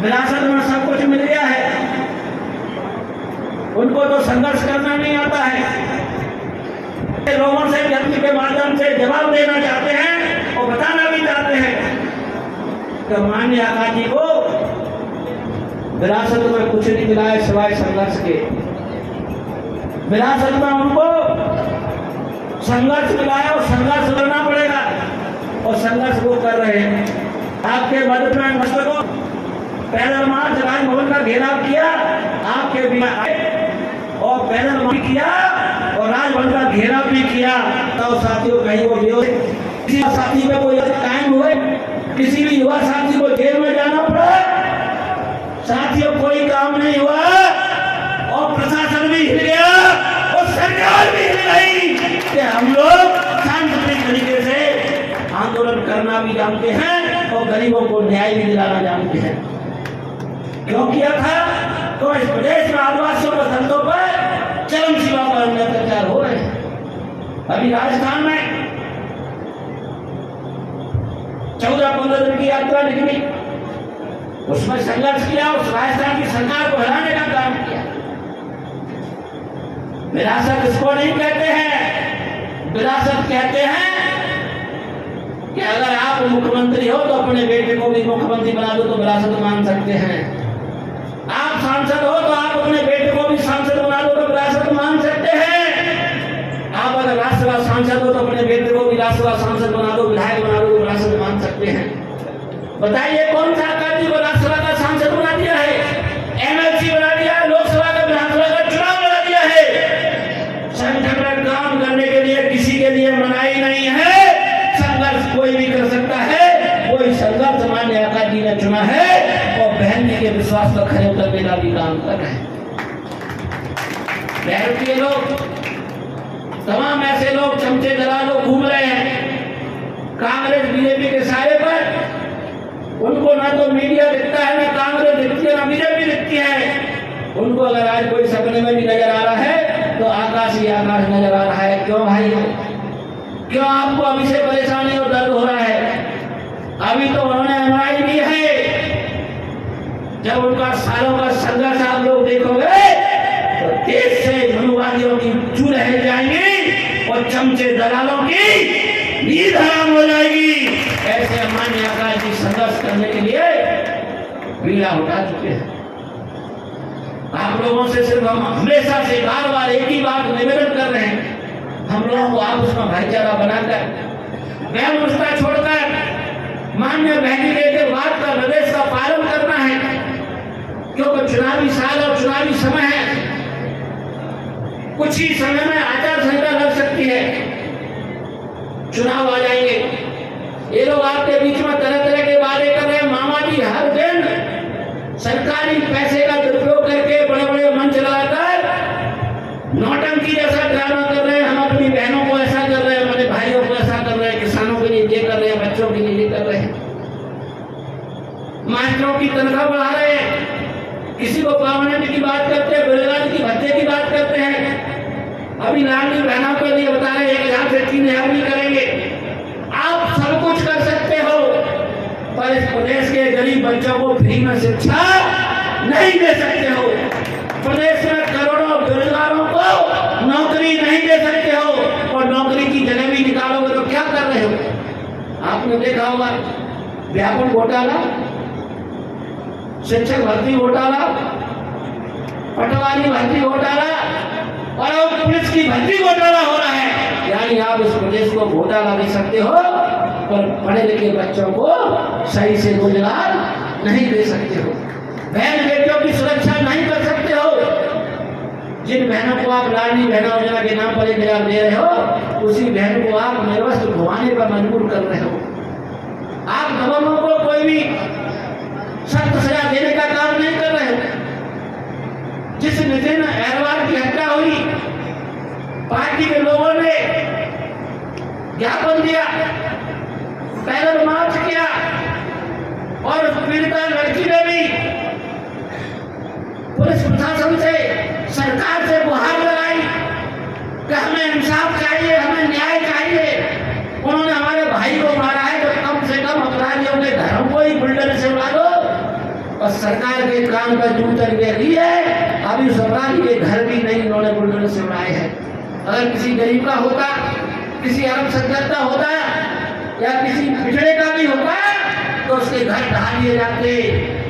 विरासत में सब कुछ मिल गया है, उनको तो संघर्ष करना नहीं आता है। लोगों से व्यक्ति के माध्यम से जवाब देना चाहते हैं और बताना भी चाहते हैं कि माननीय आका जी को विरासत में कुछ नहीं मिला है सिवाय संघर्ष के। विरासत में उनको संघर्ष मिला है और संघर्ष करना पड़ेगा और संघर्ष वो कर रहे हैं। आपके मदद में मस्त को पैदल मार्च राजभवन का घेराव किया, आपके बिना और पैदल मार्च किया और राजभवन का घेराव भी किया। तो साथियों कहीं वो किसी साथी पे कोई कायम हुए, किसी भी युवा साथी को जेल में जाना पड़ा, साथियों कोई काम नहीं हुआ और प्रशासन भी हिल गया और सरकार भी हिल गई कि हम लोग शांतिपूर्ण तरीके से आंदोलन करना भी जानते हैं और गरीबों को न्याय भी दिलाना जानते हैं। क्यों किया था? तो इस प्रदेश में आदिवासियों के धंधों पर चरम सीमा पर अत्याचार हो रहे हैं। अभी राजस्थान में 14-15 दिन की यात्रा निकली, उसमें संघर्ष किया, उस राजस्थान की सरकार को हराने का काम किया। विरासत इसको नहीं कहते हैं, विरासत कहते हैं कि अगर आप मुख्यमंत्री हो तो अपने बेटे को भी मुख्यमंत्री बना दो तो विरासत मान सकते हैं। आप सांसद हो तो आप अपने बेटे को भी सांसद बना दो तो विरासत मान सकते हैं। आप अगर राज्यसभा सांसद हो तो अपने बेटे को भी राज्यसभा सांसद बना दो, विधायक बना दो तो विरासत मान सकते हैं। बताइए कौन सा आकाजी को राज्यसभा का सांसद बना दिया है, एमएलसी बना दिया है, लोकसभा का विधानसभा का चुनाव बना दिया है। संगठन में काम करने के लिए किसी के लिए मनाही नहीं है, संघर्ष कोई भी कर सकता है। कोई संघर्ष माननीय आका जी ने चुना है और बहन जी के विश्वास पर खड़े उतरने का भी काम कर रहे हैं। भारतीय लोग, तमाम ऐसे लोग चमचे दलालों घूम रहे हैं कांग्रेस बीजेपी के सारे पर। उनको ना तो मीडिया दिखता है, ना कांग्रेस दिखती है, ना बीजेपी दिखती है। उनको अगर आज कोई सपने में भी नजर आ रहा है तो आकाश ही आकाश नजर आ रहा है। क्यों भाई, क्यों आपको अभी से परेशानी और दर्द हो रहा है? अभी तो उन्होंने एमआई दी है। जब उनका सालों का संघर्ष आप लोग देखोगे तो देश से मनुवादियों की चूल रह जाएंगी और चमचे दलालों की नींद हराम हो जाएगी। ऐसे माननीय आकाश जी संघर्ष करने के लिए बीड़ा उठा चुके हैं। आप लोगों से सिर्फ हम हमेशा से बार बार एक ही बात निवेदन कर रहे हैं, हम लोगों को आप उसमें भाईचारा बनाकर वैमनस्यता छोड़कर मान्य बहनी के बात का निर्देश का पालन करना है। क्योंकि चुनावी साल और चुनावी समय है, कुछ ही समय में आचार संहिता लग सकती है, चुनाव आ जाएंगे। ये लोग आपके बीच में तरह तरह के वादे कर रहे हैं। मामा जी हर दिन सरकारी पैसे का दुरुपयोग करके बड़े बड़े मंच लगाकर नौटंकी जैसा ड्रामा कर रहे हैं। हम अपनी बहनों को ऐसा कर रहे हैं, हमारे भाइयों को ऐसा कर रहे हैं, किसानों के लिए ये कर रहे हैं, बच्चों के लिए ये कर रहे हैं, मास्टरों की तनख्वाह बढ़ा रहे हैं, किसी को परमानेंट की बात करते हैं, बेरोजगार की भत्ते की बात करते हैं। अभी लाडली बहनों के लिए बता रहे 1000 से 3000 भी करेंगे। आप सब कुछ कर सकते हो पर इस प्रदेश के गरीब बच्चों को फ्री में शिक्षा नहीं दे सकते हो। प्रदेश में करोड़ों बेरोजगारों को नौकरी नहीं दे सकते हो और नौकरी की जगह भी निकालोगे तो क्या कर रहे हो? आपने देखा होगा व्यापक घोटाला, शिक्षक भर्ती घोटाला, पटवारी भर्ती घोटाला और अब पुलिस की भर्ती घोटाला हो रहा है। यानी आप इस प्रदेश को घोटाला दे सकते हो पर पढ़े लिखे बच्चों को सही से रोजगार नहीं दे सकते हो, बहन बेटियों की सुरक्षा नहीं कर सकते हो। जिन बहनों को आप लाडली बहना योजना के नाम पर 1000 दे रहे हो, उसी बहन को आप निर्वस्त्र घुमाने पर मजबूर कर रहे हो। आप गवर्नर को कोई भी सख्त सजा देने का काम नहीं कर रहे हो। जिस नितिन अहरवाल की हत्या हुई, पार्टी के लोगों ने ज्ञापन दिया, पैदल मार्च किया और उस पीड़िता लड़की ने भी पुलिस प्रशासन से, सरकार से गुहार लगाई कि हमें इंसाफ चाहिए, हमें न्याय चाहिए। उन्होंने हमारे भाई को मारा है तो कम से कम अपराधियों के घरों को ही बुलडोजर से उड़ा दो और सरकार कान का जूतर ये लिए, अभी स्वराज के घर भी नहीं इन्होंने बुलडोजर से उड़ाए हैं। अगर किसी गरीब का होता, किसी अल्पसंख्यक का होता या किसी पिछड़े का भी होता तो उसके घर ढा लिए जाते,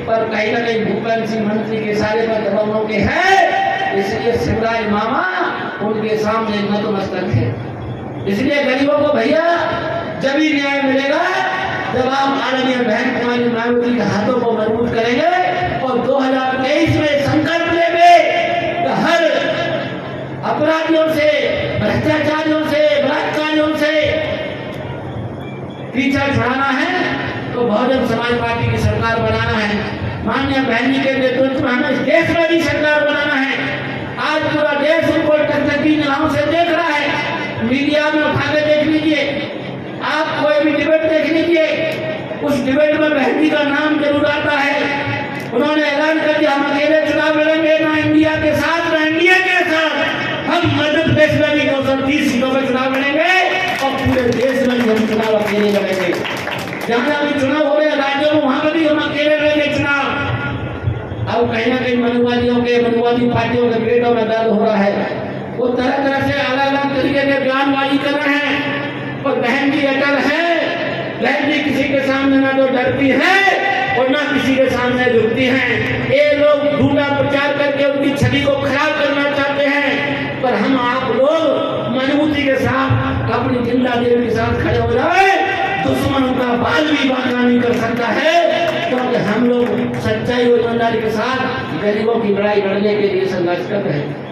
पर कहीं ना कहीं भूपेंद्र सिंह मंत्री के सारे पर दबावों के हैं, इसलिए शिवराज मामा उनके सामने नतमस्तक है। इसलिए गरीबों को भैया जब ही न्याय मिलेगा जब आप आदरणीय बहन कुमारी मायावती के हाथों को मजबूत करेंगे और 2023 में संकल्प लेंगे कि हर अपराधियों से, भ्रष्टाचारियों से, बलात्कारियों से पीछा छुड़ाना है तो बहुजन समाज पार्टी की सरकार बनाना है। माननीय बहन जी के नेतृत्व में हमें इस देश में भी सरकार बनाना है। आज पूरा देश उनको टकटकी निगाहों से देख रहा है, मीडिया में उठा के देख लीजिए, आप कोई भी डिबेट देख लीजिए, उस डिबेट में बहन जी का नाम जरूर आता है। उन्होंने ऐलान कर दिया हम अकेले चुनाव लड़ेंगे, ना इंडिया के साथ ना इंडिया के साथ, हम मध्य प्रदेश में भी 230 सीटों पर चुनाव लड़ेंगे और पूरे देश में भी हम चुनाव अकेले लड़ेंगे। जहां भी चुनाव हो रहे राज्यों में वहां पर भी हम अकेले लड़ेंगे चुनाव। अब कहीं ना कहीं मनुवादी पार्टियों के पेटों में दर्द हो रहा है, वो तरह तरह से अलग अलग तरीके के बयानबाजी कर रहे हैं, और बहन जी अटल है, बहन जी किसी के सामने ना तो डरती है और ना किसी के सामने झुकती हैं। ये लोग झूठा प्रचार करके उनकी छवि को खराब करना चाहते हैं, पर हम आप लोग मजबूती के साथ अपनी जिंदा दिल के साथ खड़े हो जाए, दुश्मनों का बाल भी बांका नहीं कर सकता है, क्योंकि हम लोग सच्चाई और ईमानदारी के साथ गरीबों की लड़ाई लड़ने के लिए संघर्ष करते हैं।